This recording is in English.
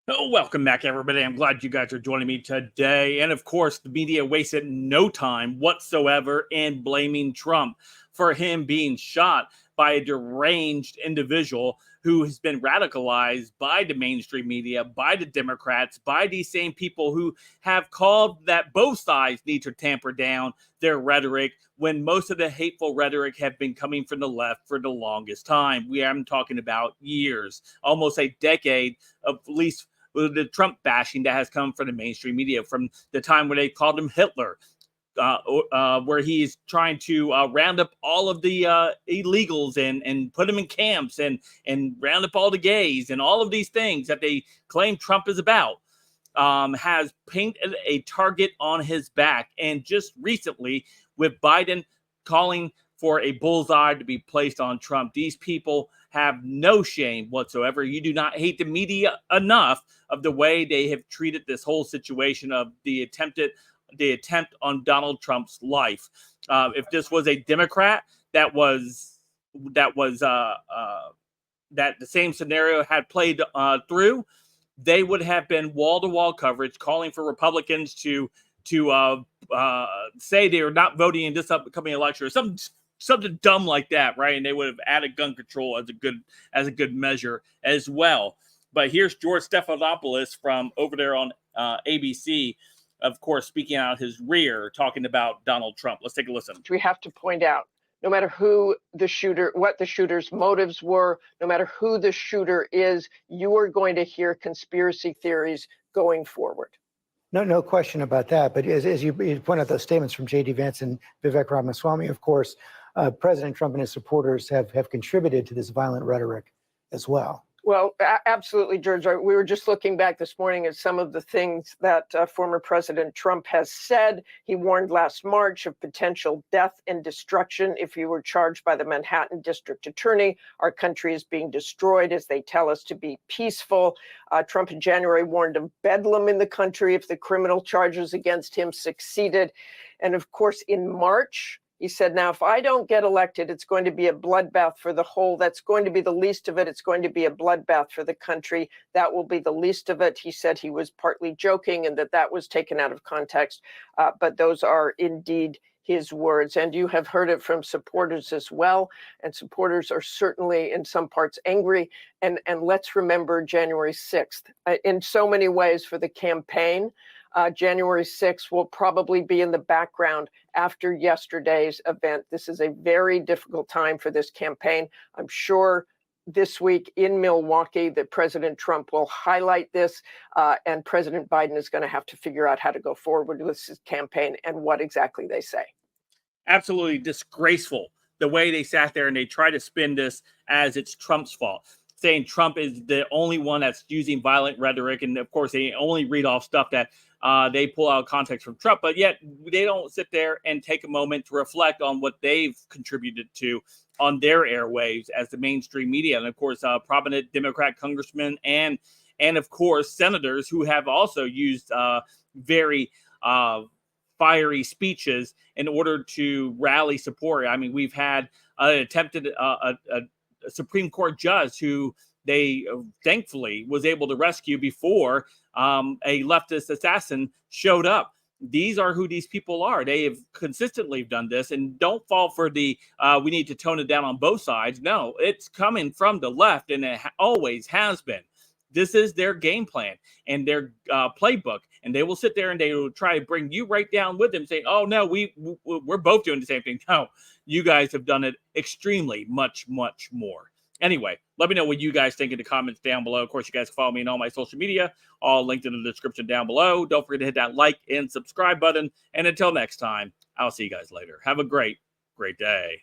Oh, welcome back, everybody. I'm glad you guys are joining me today. And of course, the media wasted no time whatsoever in blaming Trump for him being shot by a deranged individual who has been radicalized by the mainstream media, by the Democrats, by these same people who have called that both sides need to tamper down their rhetoric when most of the hateful rhetoric have been coming from the left for the longest time. I'm talking about years, almost a decade of at least the Trump bashing that has come from the mainstream media from the time where they called him Hitler, where he's trying to round up all of the illegals and put them in camps and round up all the gays and all of these things that they claim Trump is about. Has painted a target on his back. And just recently, with Biden calling for a bullseye to be placed on Trump, these people have no shame whatsoever. You do not hate the media enough of the way they have treated this whole situation of the attempt on Donald Trump's life. If this was a Democrat that the same scenario had played through, they would have been wall-to-wall coverage calling for Republicans to say they are not voting in this upcoming election or something dumb like that, right? And they would have added gun control as a good measure as well. But here's George Stephanopoulos from over there on ABC, of course, speaking out his rear, talking about Donald Trump. Let's take a listen. We have to point out, no matter who the shooter, what the shooter's motives were, no matter who the shooter is, you are going to hear conspiracy theories going forward. No question about that. But as you point out those statements from J.D. Vance and Vivek Ramaswamy, of course, President Trump and his supporters have contributed to this violent rhetoric as well. Well, absolutely, George. We were just looking back this morning at some of the things that former President Trump has said. He warned last March of potential death and destruction if he were charged by the Manhattan District Attorney. Our country is being destroyed as they tell us to be peaceful. Trump in January warned of bedlam in the country if the criminal charges against him succeeded. And of course, in March, he said, now, if I don't get elected, it's going to be a bloodbath for the whole. That's going to be the least of it. It's going to be a bloodbath for the country. That will be the least of it. He said he was partly joking and that was taken out of context. But those are indeed his words. And you have heard it from supporters as well. And supporters are certainly in some parts angry. And let's remember January 6th. In so many ways for the campaign, January 6th will probably be in the background after yesterday's event. This is a very difficult time for this campaign. I'm sure this week in Milwaukee that President Trump will highlight this, and President Biden is going to have to figure out how to go forward with his campaign and what exactly they say. Absolutely disgraceful the way they sat there and they try to spin this as it's Trump's fault, saying Trump is the only one that's using violent rhetoric. And of course, they only read off stuff that they pull out of context from Trump, but yet they don't sit there and take a moment to reflect on what they've contributed to on their airwaves as the mainstream media. And of course, prominent Democrat congressmen and of course, senators who have also used very fiery speeches in order to rally support. I mean, we've had an attempted a Supreme Court judge who they thankfully was able to rescue before a leftist assassin showed up. These are who these people are. They have consistently done this, and don't fall for the we need to tone it down on both sides. No, it's coming from the left, and it always has been. This is their game plan and their playbook, and they will sit there and they will try to bring you right down with them, saying, "Oh no, we're both doing the same thing." No, you guys have done it extremely much more. Anyway, let me know what you guys think in the comments down below. Of course, you guys can follow me on all my social media, all linked in the description down below. Don't forget to hit that like and subscribe button. And until next time, I'll see you guys later. Have a great day.